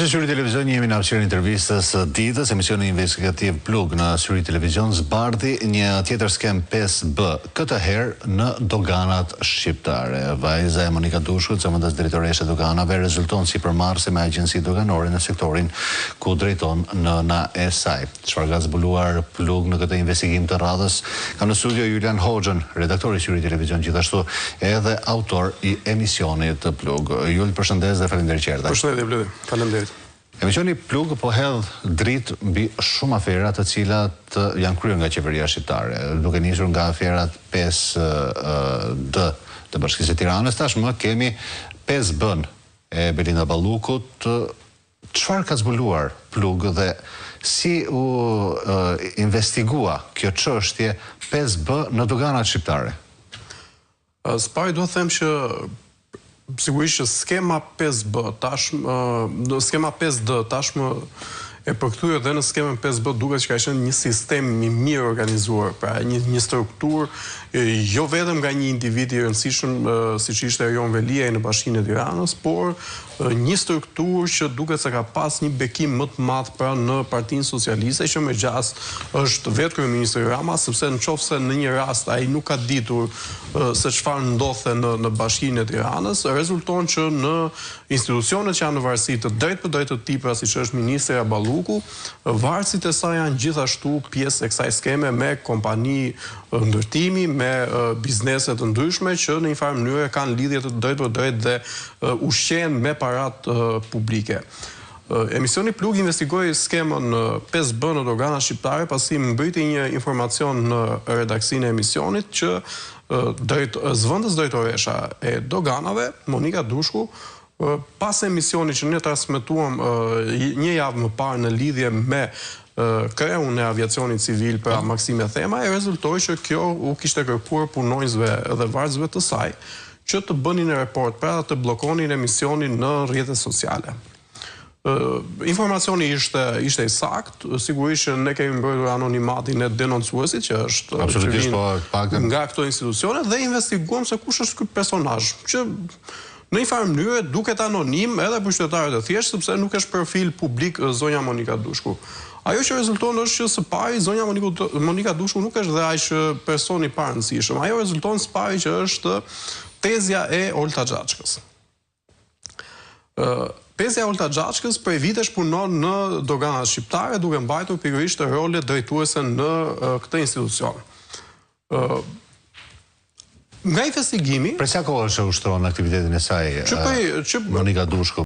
Është Syri Televizion, jemi në hapësirën e intervistës së ditës. Emisioni investigativ Plug në Syri Televizion zbardhi një tjetër skem 5B, këtë herë në doganat shqiptare. Vajza e Monika Dushkut, zëvendës drejtoreshe doganave, rezulton si përmarrëse me agjenci doganore në sektorin ku drejton nëna e saj. Çfarë ka zbuluar Plug në këtë investigim të radhës? Kam në studio Julian Hoxhën, redaktor i Syri Televizion, gjithashtu edhe autor i emisionit Plug. Jul, përshëndes dhe faleminderit që erdhe. Përshëndetje Bledi. Faleminderit. Emisioni Plug po hedh dritë mbi shumë afera të cilat janë kryer nga qeveria shqiptare, duke nisur nga aferat 5D të Bashkisë së Tiranës, tashmë kemi 5B-n e Belinda Ballukut. Çfarë ka zbuluar Plug dhe si u investigua kjo çështje 5B në doganat shqiptare? S'pari do të them që sigurisht që skema 5B skema 5D tashmë e përkthyer edhe në skemën 5B duket që ka qenë një sistem i mirë organizuar, pra një strukturë jo vetëm nga një individ i rëndësishëm siç ishte Erjon Velia në Bashkinë e Tiranës, por një strukturë që duket se ka pas një bekim më të madh pra në Partinë Socialiste, që me gjas është vetë kryeministri Rama, sepse nëse në një rast ai nuk ka ditur se çfarë ndodhte në Bashkinë e Tiranës, rezulton që në institucionet që janë në varësi të drejtë për drejtë të tij, pra siç është ministri Balluku, varësit e saj janë gjithashtu pjesë e kësaj skeme me kompani ndërtimi, me biznese të ndryshme që në një farë mënyrë kanë lidhje të drejtë për drejtë dhe ushqehen me parat publike. Emisioni Plug investigoi skemën 5B në doganat shqiptare pasi mbriti një informacion në redaksinë e emisionit që zëvendës drejtoresha e doganave, Monika Dushku, pas emisionit që ne transmetuam një javë më parë në lidhje me kreun e aviacionit civil për Maksime Thema, e rezultoi që kjo u kishte kërkuar punonjësve dhe varësve të saj që të bënin report, pra të bllokonin emisionin në rrjetet sociale. Informacioni ishte i sakt, sigurisht që ne kemi mbrojtur anonimatin e denoncuesit që është nga këto institucione dhe investiguam se kush është ky personazh, që në një farë mënyrë duket anonim edhe për qytetarët e thjeshtë, sepse nuk është profil publik zonja Monika Dushku. Ajo që rezulton është që së pari zonja Monika Dushku nuk është dhe aq person i parëndësishëm. Ajo rezulton së pari që është tezja e Olta Xhaçkës. Tezja e Olta Xhaçkës prej vitesh punon në doganat shqiptare, duke mbajtur pikërisht role drejtuese në këtë institucion. Nga investigimi... Për sa kohë është ushtron aktivitetin e saj Monika Dushku?